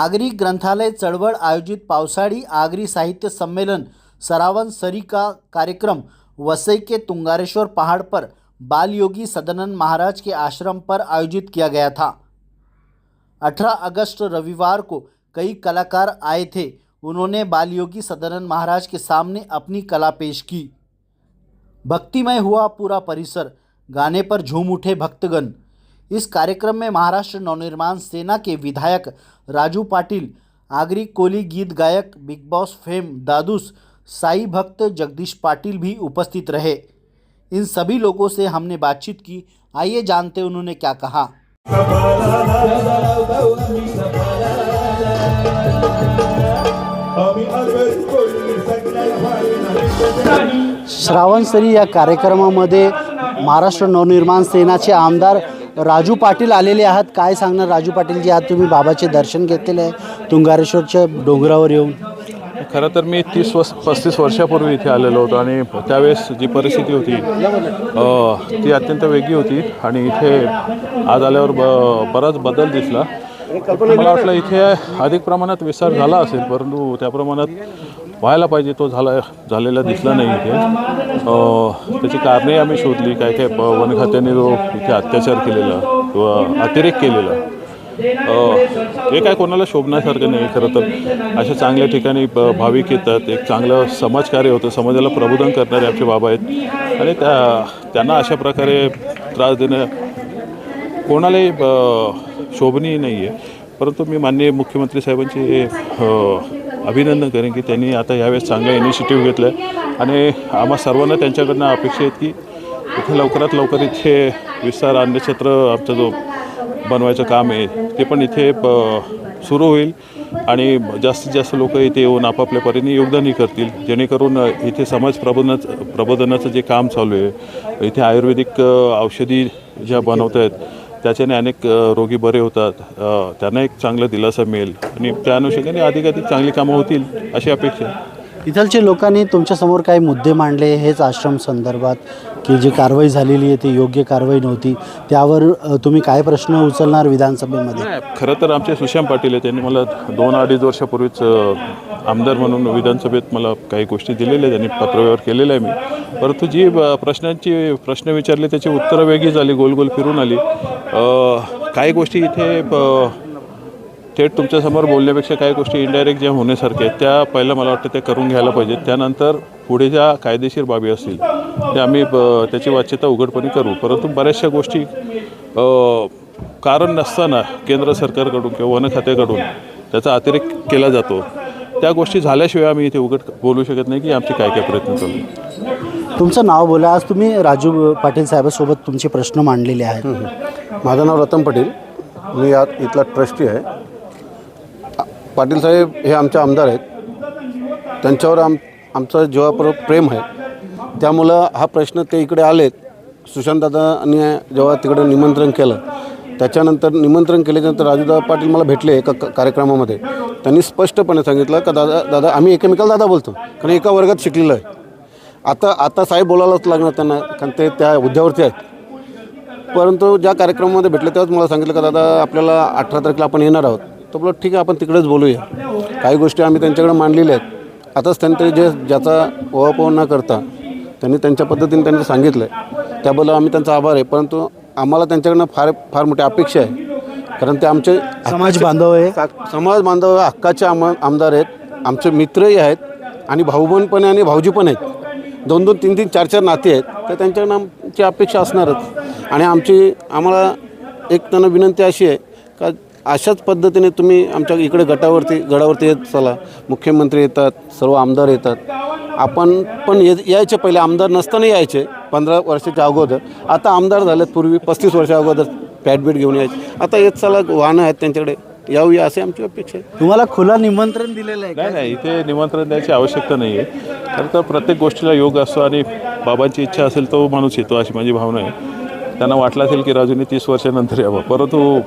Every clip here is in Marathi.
आगरी ग्रंथालय चळवळ आयोजित पावसाळी आगरी साहित्य सम्मेलन सरावन सरी का कार्यक्रम वसई के तुंगारेश्वर पहाड़ पर बाल योगी सदानंद महाराज के आश्रम पर आयोजित किया गया था। 18 अगस्त रविवार को कई कलाकार आए थे। उन्होंने बाल योगी सदानंद महाराज के सामने अपनी कला पेश की। भक्तिमय हुआ पूरा परिसर, गाने पर झूम उठे भक्तगण। इस कार्यक्रम में महाराष्ट्र नवनिर्माण सेना के विधायक राजू पाटिल, आगरी कोली गीत गायक बिग बॉस फेम दादूस, साई भक्त जगदीश पाटिल भी उपस्थित रहे। इन सभी लोगों से हमने बातचीत की। आइए जानते उन्होंने क्या कहा। श्रावण सरी या कार्यक्रमामध्ये महाराष्ट्र नवनिर्माण सेनाचे आमदार राजू पाटील आलेले आहात। काय सांगणार राजू पाटील जी, आज तुम्ही बाबाचे दर्शन घेतलेले आहे तुंगारेश्वरच्या डोंगरावर येऊन? खरं तर मी 30-35 वर्षापूर्वी इथे आलेलो होतो आणि त्यावेळेस जी परिस्थिती होती ती अत्यंत वेगळी होती आणि इथे आज आल्यावर बराच बदल दिसला। मला वाटलं इथे अधिक प्रमाणात विस्तार झाला असेल, परंतु त्या प्रमाणात व्हायला पाहिजे तो झालेला दिसला नाही इथे। त्याची कारणे आम्ही शोधली, काय काय वन खात्याने जो इथे अत्याचार केलेला किंवा अतिरेक केलेला हे काय कोणाला शोभण्यासारखं नाही। खरं तर अशा चांगल्या ठिकाणी भाविक येतात, एक चांगलं समाजकार्य होतं, समाजाला प्रबोधन करणारे आमचे बाबा आहेत आणि त्यांना अशा प्रकारे त्रास देणं कोणालाही शोभनीय नाही आहे। परंतु मी माननीय मुख्यमंत्री साहेबांचे अभिनंदन करेन की त्यांनी आता यावेळेस चांगला इनिशिएटिव्ह घेतला आहे आणि आम्हा सर्वांना त्यांच्याकडनं अपेक्षा आहेत की इथे लवकरात लवकर इथे विस्तार अन्नछत्र आमचा जो बनवायचं काम आहे ते पण इथे सुरू होईल आणि जास्तीत जास्त लोक इथे येऊन आपापल्या परीने योगदानही करतील, जेणेकरून इथे समाज प्रबोधनाचं जे काम चालू आहे, इथे आयुर्वेदिक औषधी ज्या बनवत आहेत त्याच्याने अनेक रोगी बरे होतात, त्यांना एक चांगला दिलासा मिळेल आणि त्या अनुषंगाने अधिकाधिक चांगली कामं होतील अशी अपेक्षा आहे। इथलच्या लोकांनी तुमच्यासमोर काही मुद्दे मांडले हेच आश्रम संदर्भात की जी कारवाई झालेली आहे ती योग्य कारवाई नव्हती, त्यावर तुम्ही काय प्रश्न उचलणार विधानसभेमध्ये? खरं तर आमचे सुश्याम पाटील आहेत, त्यांनी मला 2-2.5 वर्षापूर्वीच आमदार म्हणून विधानसभेत मला काही गोष्टी दिलेल्या, त्यांनी पत्रव्यवहार केलेला आहे मी। परंतु जी प्रश्न विचारले त्याची उत्तरं वेगळी झाली, गोल गोल फिरून आली। काही गोष्टी इथे थेट तुमच्यासमोर बोलण्यापेक्षा काही गोष्टी इनडायरेक्ट ज्या होण्यासारख्या आहेत त्या पहिलं मला वाटतं त्या करून घ्यायला पाहिजेत। त्यानंतर पुढे ज्या कायदेशीर बाबी असतील त्या आम्ही त्याची वाच्यता उघडपणे करू। परंतु बऱ्याचशा गोष्टी कारण नसताना केंद्र सरकारकडून किंवा वन खात्याकडून त्याचा अतिरेक केला जातो, त्या गोष्टी झाल्याशिवाय आम्ही इथे उघड बोलू शकत नाही की आमचे काय काय प्रयत्न चालू आहेत। तुमचं नाव बोला। आज तुम्ही राजू पाटील साहेबांसोबत तुमचे प्रश्न मांडलेले आहेत। माझं नाव रतन पाटील, मी यात इथला ट्रस्टी आहे। पाटील साहेब हे आमचे आमदार आहेत, त्यांच्यावर आमचं जेव्हा प्रेम आहे त्यामुळं हा प्रश्न ते इकडे आलेत। सुशांतदादांनी जेव्हा तिकडे निमंत्रण केलं, त्याच्यानंतर निमंत्रण केल्यानंतर राजूदादा पाटील मला भेटले एका कार्यक्रमामध्ये। त्यांनी स्पष्टपणे सांगितलं का दादा आम्ही एकमेकाला दादा बोलतो कारण एका वर्गात शिकलेलं आहे। आता साहेब बोलायलाच लागणार त्यांना, कारण ते त्या हुद्द्यावरती आहेत। परंतु ज्या कार्यक्रमामध्ये भेटले तेव्हाच मला सांगितलं का दादा आपल्याला 18 तारखेला आपण येणार आहोत। तर बोललो ठीक आहे, आपण तिकडेच बोलूया। काही गोष्टी आम्ही त्यांच्याकडे मांडलेल्या आहेत। आताच त्यांनी ज्याचा ओवापोह न करता त्यांनी त्यांच्या पद्धतीने त्यांनी सांगितलं आहे, त्याबद्दल आम्ही त्यांचा आभार आहे। परंतु आम्हाला त्यांच्याकडनं फार मोठी अपेक्षा आहे, कारण ते आमचे समाज बांधव आहे, हक्काचे आमदार आहेत, आमचे मित्रही आहेत आणि भाऊबंद पण आणि भाऊजी पण आहेत। 2-2, 3-3, 4-4 नाते आहेत, तर त्यांच्याकडनं आमची अपेक्षा असणारच। आणि आम्हाला एक त्यांना विनंती अशी आहे का अशाच पद्धतीने तुम्ही आमच्या इकडे गडावरती येत चला। मुख्यमंत्री येतात, सर्व आमदार येतात, आपण पण यायचे पहिले आमदार नसताना यायचे 15 वर्षाच्या अगोदर। आता आमदार झालेत, पूर्वी 35 वर्षा अगोदर पॅडबीट घेऊन यायचे, आता येत चला, वाहनं आहेत त्यांच्याकडे, यावी असे आमची अपेक्षा आहे। तुम्हाला खुला निमंत्रण दिलेलं आहे? नाही, इथे निमंत्रण द्यायची आवश्यकता नाही आहे। खरं तर प्रत्येक गोष्टीला योग असतो आणि बाबांची इच्छा असेल तो माणूस येतो अशी माझी भावना आहे। त्यांना वाटलं असेल की राजूने 30 वर्षानंतर यावं, परंतु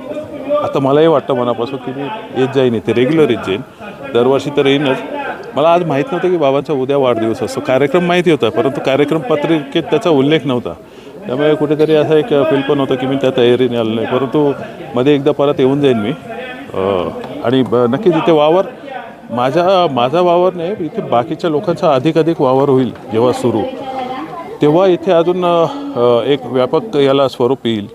आता मलाही वाटतं मनापासून की मी येत जाईन, इथे रेग्युलर येत जाईन, दरवर्षी तर येईनच। मला आज माहीत नव्हतं की बाबांचा उद्या वाढदिवस असतो। कार्यक्रम माहिती होता, परंतु कार्यक्रम पत्रिकेत त्याचा उल्लेख नव्हता, त्यामुळे कुठेतरी असं एक फील पण होतं की मी त्या तयारीने आलो नाही। परंतु मध्ये एकदा परत येऊन जाईन मी। आणि नक्कीच इथे वावर माझा वावर नाही, इथे बाकीच्या लोकांचा अधिकाधिक वावर होईल जेव्हा सुरू, तेव्हा इथे अजून एक व्यापक याला स्वरूप येईल.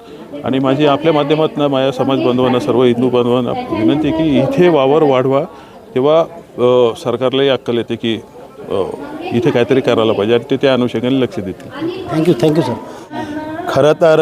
आणि माझी आपल्या माध्यमातून माझ्या समाज बांधवांना, सर्व हिंदू बांधवांना विनंती की इथे वावर वाढवा, तेव्हा सरकारलाही अक्कल येते की इथे काहीतरी करायला पाहिजे आणि ते त्या अनुषंगाने लक्ष देतील. Thank you sir. खरं तर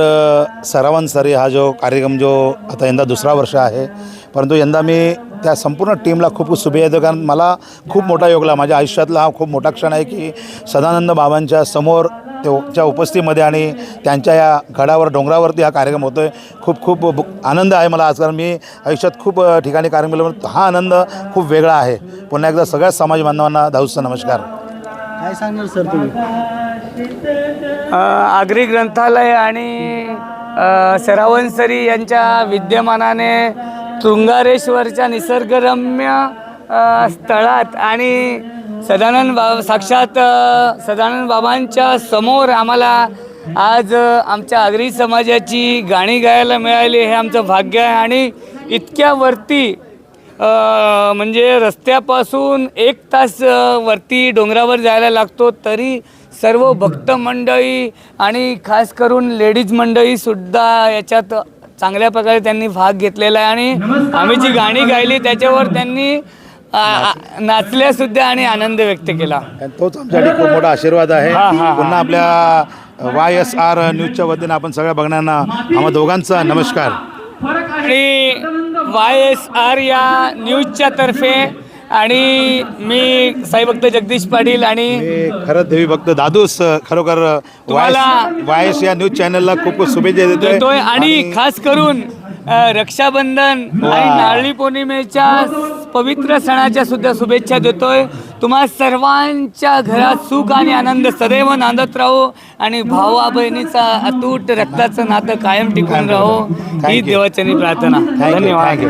सरावन सरी हा जो कार्यक्रम जो आता यंदा दुसरा वर्ष आहे, परंतु यंदा मी त्या संपूर्ण टीमला खूप खूप शुभेच्छा देतो. कारण मला खूप मोठा योगला माझ्या आयुष्यातला हा खूप मोठा क्षण आहे की सदानंद बाबांच्या समोर त्या उपस्थितीमध्ये आणि त्यांच्या या गडावर डोंगरावरती हा कार्यक्रम होतो आहे. खूप खूप आनंद आहे मला आज, कारण मी आयुष्यात खूप ठिकाणी कार्यक्रम केला, हा आनंद खूप वेगळा आहे. पुन्हा एकदा सगळ्या समाज बांधवांना दाऊदचा नमस्कार. काय सांगणार सर तुम्ही? आगरी ग्रंथालय आणि सरावनसरी यांच्या विद्यमानाने तुंगारेश्वरच्या निसर्गरम्य स्थळात आणि साक्षात सदानंद बाबांच्या समोर आम्हाला आज आमच्या आगरी समाजाची गाणी गायला मिळाली, हे आमचं भाग्य आहे. आणि इतक्या वरती म्हणजे रस्त्यापासून 1 तास वरती डोंगरावर जायला लागतो, तरी सर्व भक्त मंडळी आणि खास करून लेडीज मंडळीसुद्धा याच्यात चांगल्या प्रकारे त्यांनी भाग घेतलेला आहे. आणि आम्ही जी गाणी गायली त्याच्यावर त्यांनी नाचल्यासुद्धा आणि आनंद व्यक्त केला. तोच आमच्यासाठी खूप मोठा आशीर्वाद आहे. पुन्हा आपल्या YSR न्यूजच्या वतीनं आपण सगळ्या बघणाऱ्यांना आम्हा दोघांचा नमस्कार. आणि YSR या न्यूजच्या तर्फे आणि मी साईभक्त जगदीश पाटील आणि खरं देवी भक्त दादूस खरोखर YS या न्यूज चॅनलला खूप खूप शुभेच्छा देतोय. आणि खास करून रक्षाबंधन आणि नारळी पौर्णिमेच्या पवित्र सणाच्या सुद्धा शुभेच्छा देतोय. तुम्हा सर्वांच्या घरात सुख आणि आनंद सदैव नांदत राहो आणि भावा बहिणीचा अतूट रक्ताचं नातं कायम टिकून राहो, ही देवाचरणी प्रार्थना. धन्यवाद.